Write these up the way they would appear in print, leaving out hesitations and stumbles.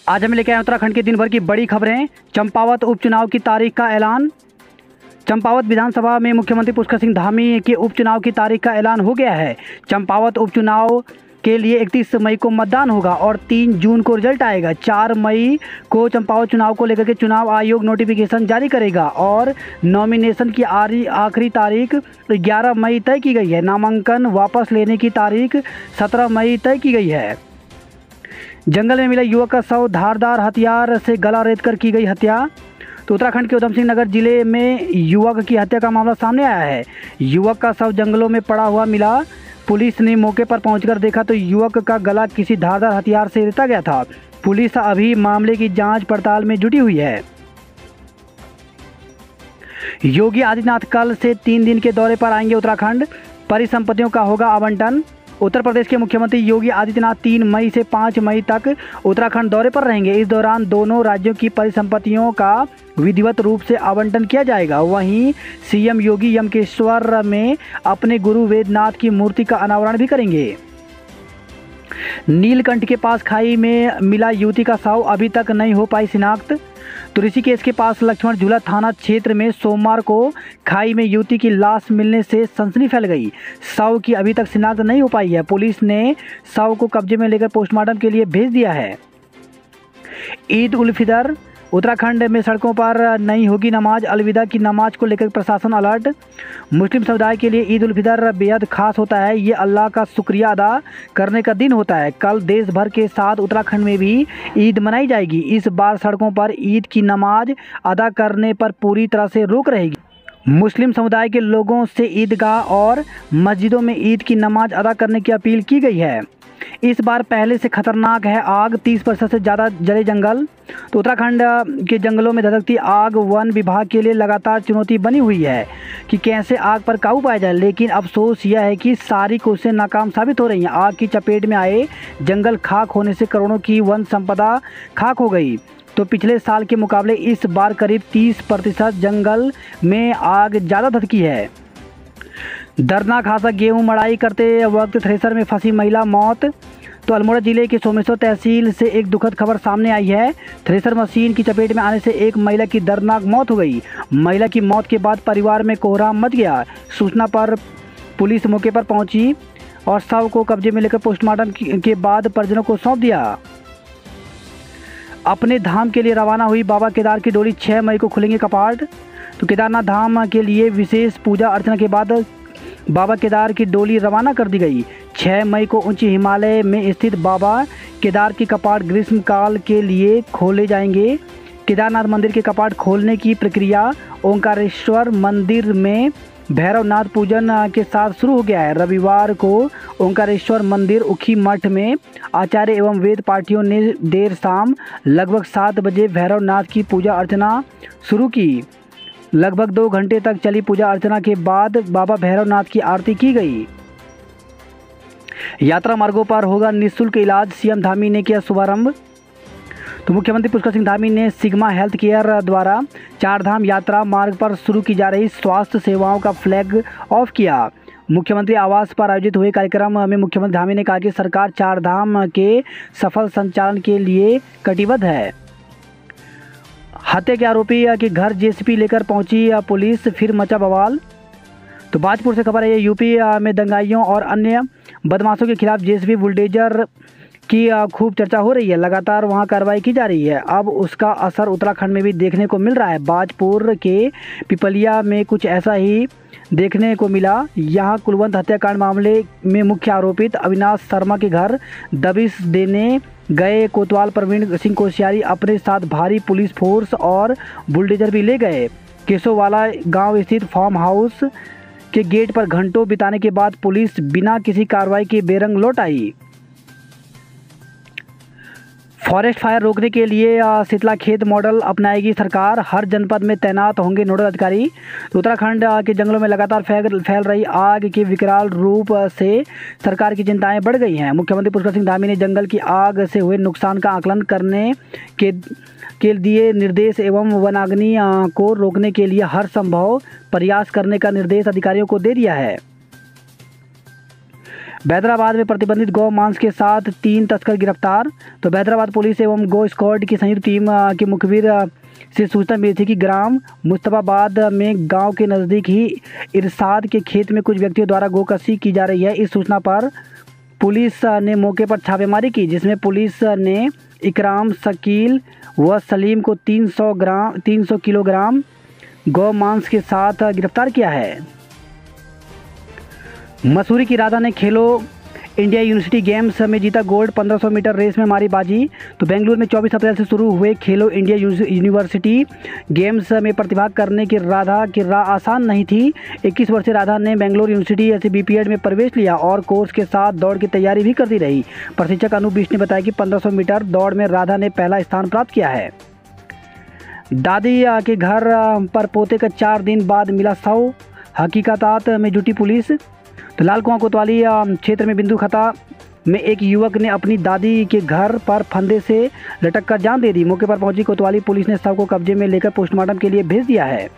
आज हम लेके आए उत्तराखंड के दिन भर की बड़ी खबरें। चंपावत उपचुनाव की तारीख का ऐलान। चंपावत विधानसभा में मुख्यमंत्री पुष्कर सिंह धामी के उपचुनाव की तारीख का ऐलान हो गया है। चंपावत उपचुनाव के लिए 31 मई को मतदान होगा और 3 जून को रिजल्ट आएगा। 4 मई को चंपावत चुनाव को लेकर के चुनाव आयोग नोटिफिकेशन जारी करेगा और नॉमिनेशन की आखिरी तारीख 11 मई तय की गई है। नामांकन वापस लेने की तारीख 17 मई तय की गई है। जंगल में मिला युवक का शव, धारदार हथियार से गला रेत कर की गई हत्या। तो उत्तराखंड के उधम सिंह नगर जिले में युवक की हत्या का मामला सामने आया है। युवक का शव जंगलों में पड़ा हुआ मिला। पुलिस ने मौके पर पहुंचकर देखा तो युवक का गला किसी धारदार हथियार से रेता गया था। पुलिस अभी मामले की जांच पड़ताल में जुटी हुई है। योगी आदित्यनाथ कल से 3 दिन के दौरे पर आएंगे उत्तराखंड। परिसंपत्तियों का होगा आवंटन। उत्तर प्रदेश के मुख्यमंत्री योगी आदित्यनाथ 3 मई से 5 मई तक उत्तराखंड दौरे पर रहेंगे। इस दौरान दोनों राज्यों की परिसंपत्तियों का विधिवत रूप से आवंटन किया जाएगा। वहीं सीएम योगी यमकेश्वर में अपने गुरु वेदनाथ की मूर्ति का अनावरण भी करेंगे। नीलकंठ के पास खाई में मिला युवती का शव, अभी तक नहीं हो पाई शिनाख्त। तो ऋषिकेश के पास लक्ष्मण झूला थाना क्षेत्र में सोमवार को खाई में युवती की लाश मिलने से सनसनी फैल गई। शव की अभी तक शिनाख्त नहीं हो पाई है। पुलिस ने शव को कब्जे में लेकर पोस्टमार्टम के लिए भेज दिया है। ईद उल फितर। उत्तराखंड में सड़कों पर नहीं होगी नमाज। अलविदा की नमाज को लेकर प्रशासन अलर्ट। मुस्लिम समुदाय के लिए ईद उल फितर बेहद खास होता है। ये अल्लाह का शुक्रिया अदा करने का दिन होता है। कल देश भर के साथ उत्तराखंड में भी ईद मनाई जाएगी। इस बार सड़कों पर ईद की नमाज अदा करने पर पूरी तरह से रोक रहेगी। मुस्लिम समुदाय के लोगों से ईदगाह और मस्जिदों में ईद की नमाज अदा करने की अपील की गई है। इस बार पहले से खतरनाक है आग, 30% से ज़्यादा जले जंगल। तो उत्तराखंड के जंगलों में धधकती आग वन विभाग के लिए लगातार चुनौती बनी हुई है कि कैसे आग पर काबू पाया जाए, लेकिन अफसोस यह है कि सारी कोशिशें नाकाम साबित हो रही हैं। आग की चपेट में आए जंगल खाक होने से करोड़ों की वन संपदा खाक हो गई। तो पिछले साल के मुकाबले इस बार करीब 30% जंगल में आग ज़्यादा धधकी है। दर्दनाक हादसा, गेहूं मड़ाई करते वक्त थ्रेसर में फंसी महिला मौत। तो अल्मोड़ा जिले के सोमेश्वर तहसील से एक दुखद खबर सामने आई है। थ्रेसर मशीन की चपेट में आने से एक महिला की दर्दनाक मौत हो गई। महिला की मौत के बाद परिवार में कोहराम मच गया। सूचना पर पुलिस मौके पर पहुंची और शव को कब्जे में लेकर पोस्टमार्टम के बाद परिजनों को सौंप दिया। अपने धाम के लिए रवाना हुई बाबा केदार की डोली, 6 मई को खुलेंगे कपाट। तो केदारनाथ धाम के लिए विशेष पूजा अर्चना के बाद बाबा केदार की डोली रवाना कर दी गई। 6 मई को ऊंचे हिमालय में स्थित बाबा केदार की कपाट ग्रीष्मकाल के लिए खोले जाएंगे। केदारनाथ मंदिर के कपाट खोलने की प्रक्रिया ओंकारेश्वर मंदिर में भैरवनाथ पूजन के साथ शुरू हो गया है। रविवार को ओंकारेश्वर मंदिर उखी मठ में आचार्य एवं वेद पाठियों ने देर शाम लगभग 7 बजे भैरवनाथ की पूजा अर्चना शुरू की। लगभग 2 घंटे तक चली पूजा अर्चना के बाद बाबा भैरवनाथ की आरती की गई। यात्रा मार्गों पर होगा निःशुल्क इलाज, सीएम धामी ने किया शुभारंभ। तो मुख्यमंत्री पुष्कर सिंह धामी ने सिग्मा हेल्थ केयर द्वारा 4 धाम यात्रा मार्ग पर शुरू की जा रही स्वास्थ्य सेवाओं का फ्लैग ऑफ किया। मुख्यमंत्री आवास पर आयोजित हुए कार्यक्रम में मुख्यमंत्री धामी ने कहा कि सरकार 4 धाम के सफल संचालन के लिए कटिबद्ध है। हत्या के आरोपी के घर जेसीबी लेकर पहुंची पुलिस, फिर मचा बवाल। तो बाजपुर से खबर है, यूपी में दंगाइयों और अन्य बदमाशों के खिलाफ जेसीबी बुलडोजर की खूब चर्चा हो रही है। लगातार वहां कार्रवाई की जा रही है। अब उसका असर उत्तराखंड में भी देखने को मिल रहा है। बाजपुर के पिपलिया में कुछ ऐसा ही देखने को मिला। यहां कुलवंत हत्याकांड मामले में मुख्य आरोपित अविनाश शर्मा के घर दबिश देने गए कोतवाल प्रवीण सिंह कोश्यारी अपने साथ भारी पुलिस फोर्स और बुलडोजर भी ले गए। केशोवाला गांव स्थित फार्म हाउस के गेट पर घंटों बिताने के बाद पुलिस बिना किसी कार्रवाई के बेरंग लौट आई। फॉरेस्ट फायर रोकने के लिए शीतलाखेत मॉडल अपनाएगी सरकार। हर जनपद में तैनात होंगे नोडल अधिकारी। तो उत्तराखंड के जंगलों में लगातार फैल रही आग के विकराल रूप से सरकार की चिंताएं बढ़ गई हैं। मुख्यमंत्री पुष्कर सिंह धामी ने जंगल की आग से हुए नुकसान का आकलन करने के दिए निर्देश एवं वनाग्नि को रोकने के लिए हर संभव प्रयास करने का निर्देश अधिकारियों को दे दिया है। बैदराबाद में प्रतिबंधित गौ मांस के साथ 3 तस्कर गिरफ्तार। तो बैदराबाद पुलिस एवं गो स्क्वाड की संयुक्त टीम की मुखबिर से सूचना मिली थी कि ग्राम मुस्तफाबाद में गांव के नज़दीक ही इरशाद के खेत में कुछ व्यक्तियों द्वारा गोकशी की जा रही है। इस सूचना पर पुलिस ने मौके पर छापेमारी की, जिसमें पुलिस ने इकराम, शकील व सलीम को 300 किलोग्राम गौ मांस के साथ गिरफ्तार किया है। मसूरी की राधा ने खेलो इंडिया यूनिवर्सिटी गेम्स में जीता गोल्ड। 1500 मीटर रेस में मारी बाजी। तो बेंगलुरु में 24 अप्रैल से शुरू हुए खेलो इंडिया यूनिवर्सिटी गेम्स में प्रतिभाग करने की राधा की राह आसान नहीं थी। 21 वर्षीय राधा ने बेंगलुरु यूनिवर्सिटी SBPED में प्रवेश लिया और कोर्स के साथ दौड़ की तैयारी भी करती रही। प्रशिक्षक अनूप बिष्ट ने बताया कि 1500 मीटर दौड़ में राधा ने पहला स्थान प्राप्त किया है। दादी के घर पर पोते का 4 दिन बाद मिला शव, हकीकतात में जुटी पुलिस। तो लाल कुआं कोतवाली क्षेत्र में बिंदु खता में एक युवक ने अपनी दादी के घर पर फंदे से लटक कर जान दे दी। मौके पर पहुंची कोतवाली पुलिस ने शव को कब्जे में लेकर पोस्टमार्टम के लिए भेज दिया है।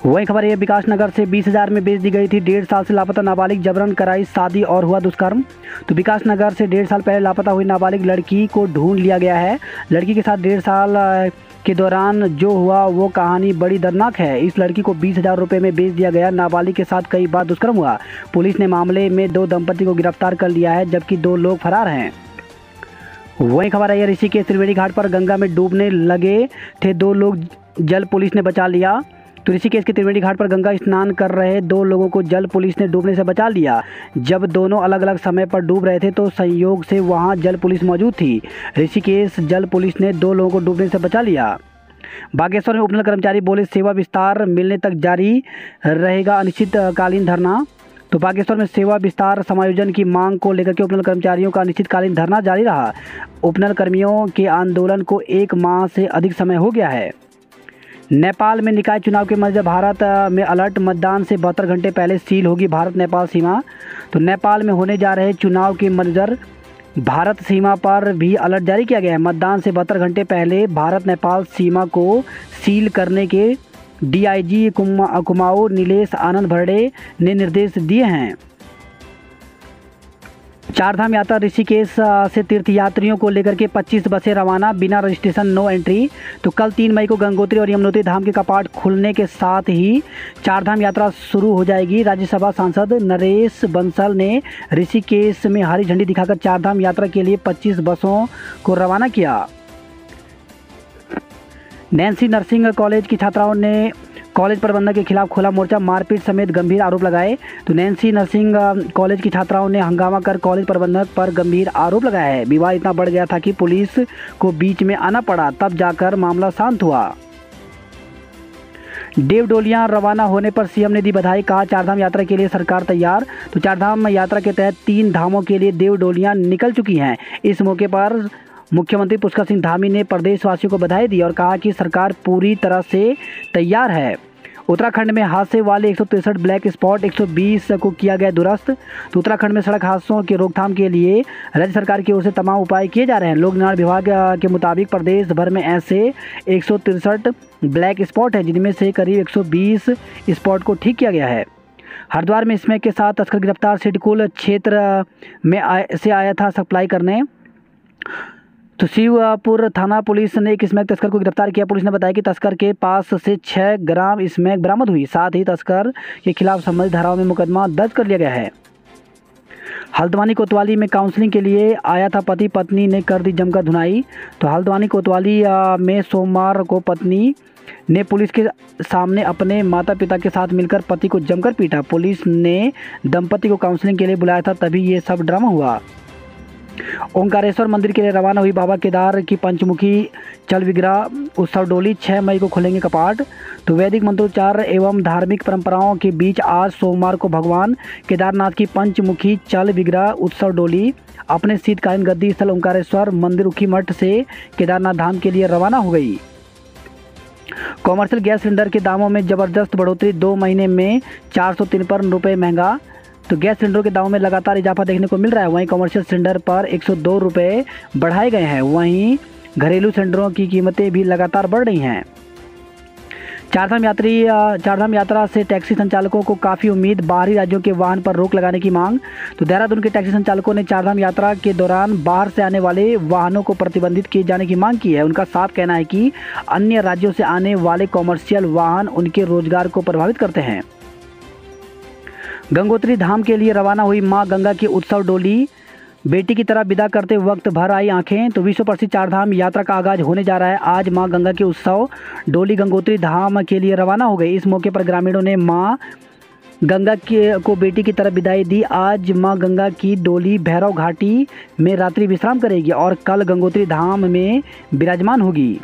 वही खबर है, विकास नगर से 20,000 में बेच दी गई थी 1.5 साल से लापता नाबालिग, जबरन कराई शादी और हुआ दुष्कर्म। तो विकास नगर से 1.5 साल पहले लापता हुई नाबालिग लड़की को ढूंढ लिया गया है। लड़की के साथ 1.5 साल के दौरान जो हुआ वो कहानी बड़ी दर्दनाक है। इस लड़की को 20,000 रुपये में बेच दिया गया। नाबालिग के साथ कई बार दुष्कर्म हुआ। पुलिस ने मामले में 2 दंपति को गिरफ्तार कर लिया है, जबकि 2 लोग फरार हैं। वही खबर है, ऋषिकेश त्रिवेणी घाट पर गंगा में डूबने लगे थे 2 लोग, जल पुलिस ने बचा लिया। तो ऋषिकेश के त्रिवेणी घाट पर गंगा स्नान कर रहे 2 लोगों को जल पुलिस ने डूबने से बचा लिया। जब दोनों अलग अलग समय पर डूब रहे थे तो संयोग से वहां जल पुलिस मौजूद थी। ऋषिकेश जल पुलिस ने 2 लोगों को डूबने से बचा लिया। बागेश्वर में उपनल कर्मचारी बोले सेवा विस्तार मिलने तक जारी रहेगा अनिश्चितकालीन धरना। तो बागेश्वर में सेवा विस्तार समायोजन की मांग को लेकर के उपनल कर्मचारियों का अनिश्चितकालीन धरना जारी रहा। उपनल कर्मियों के आंदोलन को 1 माह से अधिक समय हो गया है। नेपाल में निकाय चुनाव के मद्देनजर भारत में अलर्ट, मतदान से 72 घंटे पहले सील होगी भारत नेपाल सीमा। तो नेपाल में होने जा रहे चुनाव के मद्देनजर भारत सीमा पर भी अलर्ट जारी किया गया है। मतदान से 72 घंटे पहले भारत नेपाल सीमा को सील करने के DIG कुमाऊं नीलेश आनंद भरड़े ने निर्देश दिए हैं। चारधाम यात्रा ऋषिकेश से तीर्थयात्रियों को लेकर के 25 बसें रवाना, बिना रजिस्ट्रेशन, नो एंट्री। तो कल 3 मई को गंगोत्री और यमुनोत्री धाम के कपाट खुलने के साथ ही चारधाम यात्रा शुरू हो जाएगी। राज्यसभा सांसद नरेश बंसल ने ऋषिकेश में हरी झंडी दिखाकर चारधाम यात्रा के लिए 25 बसों को रवाना किया। नैन्सी नर्सिंग कॉलेज की छात्राओं ने कॉलेज प्रबंधक के खिलाफ खोला मोर्चा, मारपीट समेत गंभीर आरोप लगाए। तो नैन्सी नर्सिंग कॉलेज की छात्राओं ने हंगामा कर कॉलेज प्रबंधक पर गंभीर आरोप लगाया है। विवाद इतना बढ़ गया था कि पुलिस को बीच में आना पड़ा, तब जाकर मामला शांत हुआ। देव डोलियां रवाना होने पर सीएम ने दी बधाई, कहा चारधाम यात्रा के लिए सरकार तैयार। तो चारधाम यात्रा के तहत 3 धामों के लिए देव डोलियां निकल चुकी हैं। इस मौके पर मुख्यमंत्री पुष्कर सिंह धामी ने प्रदेशवासियों को बधाई दी और कहा कि सरकार पूरी तरह से तैयार है। उत्तराखंड में हादसे वाले 163 ब्लैक स्पॉट 120 को किया गया दुरुस्त। तो उत्तराखंड में सड़क हादसों की रोकथाम के लिए राज्य सरकार की ओर से तमाम उपाय किए जा रहे हैं। लोक निर्माण विभाग के मुताबिक प्रदेश भर में ऐसे 163 ब्लैक स्पॉट हैं, जिनमें से करीब 120 स्पॉट को ठीक किया गया है। हरिद्वार में स्मैक के साथ तस्कर गिरफ्तार, सिडकुल क्षेत्र में से आया था सप्लाई करने। तो शिवपुर थाना पुलिस ने एक स्मैक तस्कर को गिरफ्तार किया। पुलिस ने बताया कि तस्कर के पास से 6 ग्राम स्मैक बरामद हुई। साथ ही तस्कर के खिलाफ संबंधित धाराओं में मुकदमा दर्ज कर लिया गया है। हल्द्वानी कोतवाली में काउंसलिंग के लिए आया था पति, पत्नी ने कर दी जमकर धुनाई। तो हल्द्वानी कोतवाली में सोमवार को पत्नी ने पुलिस के सामने अपने माता पिता के साथ मिलकर पति को जमकर पीटा। पुलिस ने दंपति को काउंसलिंग के लिए बुलाया था, तभी ये सब ड्रामा हुआ। ओंकारेश्वर मंदिर के लिए रवाना हुई बाबा केदार की पंचमुखी चल विग्रह उत्सव डोली। 6 मई को खुलेंगे कपाट। तो वैदिक मंत्रोच्चार एवं धार्मिक परंपराओं के बीच आज सोमवार को भगवान केदारनाथ की पंचमुखी चल विग्रह उत्सव डोली अपने शीतकालीन गद्दी स्थल ओंकारेश्वर मंदिर उखीमठ से केदारनाथ धाम के लिए रवाना हो गई। कॉमर्शियल गैस सिलेंडर के दामों में जबरदस्त बढ़ोतरी, 2 महीने में 453 रुपये महंगा। तो गैस सिलेंडरों के दामों में लगातार इजाफा देखने को मिल रहा है। वहीं कमर्शियल सिलेंडर पर 102 रुपये बढ़ाए गए हैं। वहीं घरेलू सिलेंडरों की कीमतें भी लगातार बढ़ रही हैं। चारधाम यात्रा से टैक्सी संचालकों को काफ़ी उम्मीद, बाहरी राज्यों के वाहन पर रोक लगाने की मांग। तो देहरादून के टैक्सी संचालकों ने चारधाम यात्रा के दौरान बाहर से आने वाले वाहनों को प्रतिबंधित किए जाने की मांग की है। उनका साफ कहना है कि अन्य राज्यों से आने वाले कॉमर्शियल वाहन उनके रोजगार को प्रभावित करते हैं। गंगोत्री धाम के लिए रवाना हुई मां गंगा की उत्सव डोली, बेटी की तरह विदा करते वक्त भर आई आंखें। तो विश्व प्रसिद्ध चारधाम यात्रा का आगाज होने जा रहा है। आज मां गंगा की उत्सव डोली गंगोत्री धाम के लिए रवाना हो गई। इस मौके पर ग्रामीणों ने मां गंगा को बेटी की तरह विदाई दी। आज मां गंगा की डोली भैरव घाटी में रात्रि विश्राम करेगी और कल गंगोत्री धाम में विराजमान होगी।